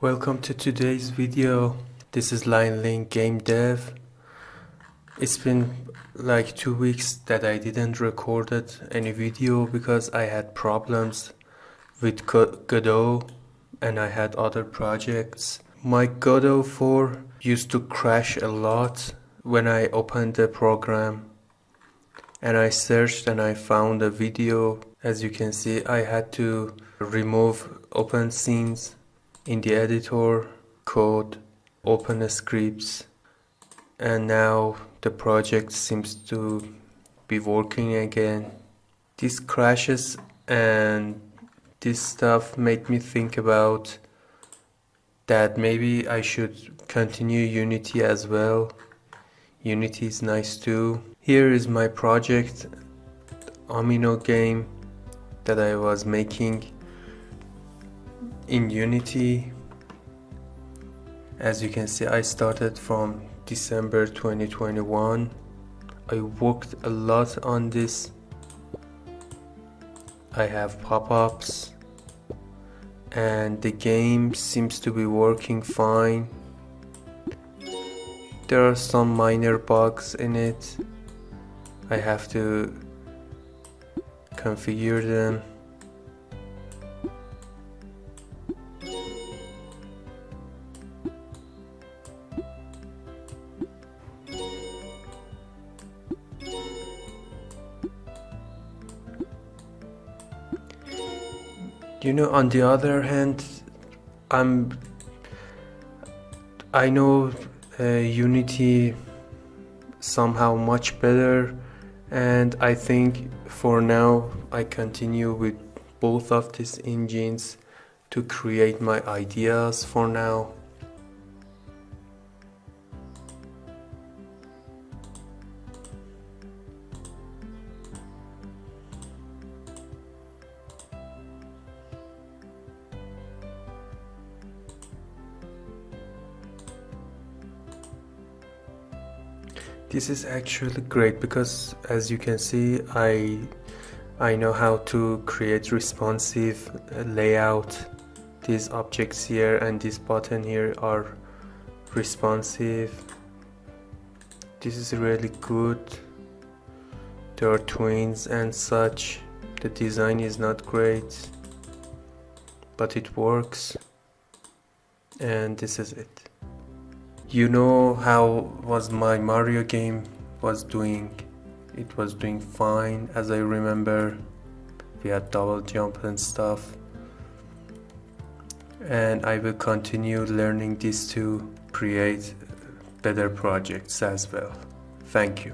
Welcome to today's video. This is Link Game Dev. It's been like 2 weeks that I didn't recorded any video because I had problems with Godot and I had other projects. My Godot 4 used to crash a lot when I opened the program, and I searched and I found a video. As you can see, I had to remove open scenes in the editor, code, open scripts, and now the project seems to be working again. These crashes and this stuff made me think about that maybe I should continue Unity as well. Unity is nice too. Here is my project, Amino game that I was making in Unity. As you can see, I started from December 2021. I worked a lot on this. I have pop-ups and the game seems to be working fine. There are some minor bugs in it. I have to configure them. On the other hand, I know Unity somehow much better, and I think for now I continue with both of these engines to create my ideas for now. This is actually great because, as you can see, I know how to create responsive layout. These objects here and this button here are responsive. This is really good. There are twins and such. The design is not great, but it works, and this is it. You know how was my Mario game was doing? It was doing fine, as I remember. We had double jump and stuff, and I will continue learning this to create better projects as well. Thank you.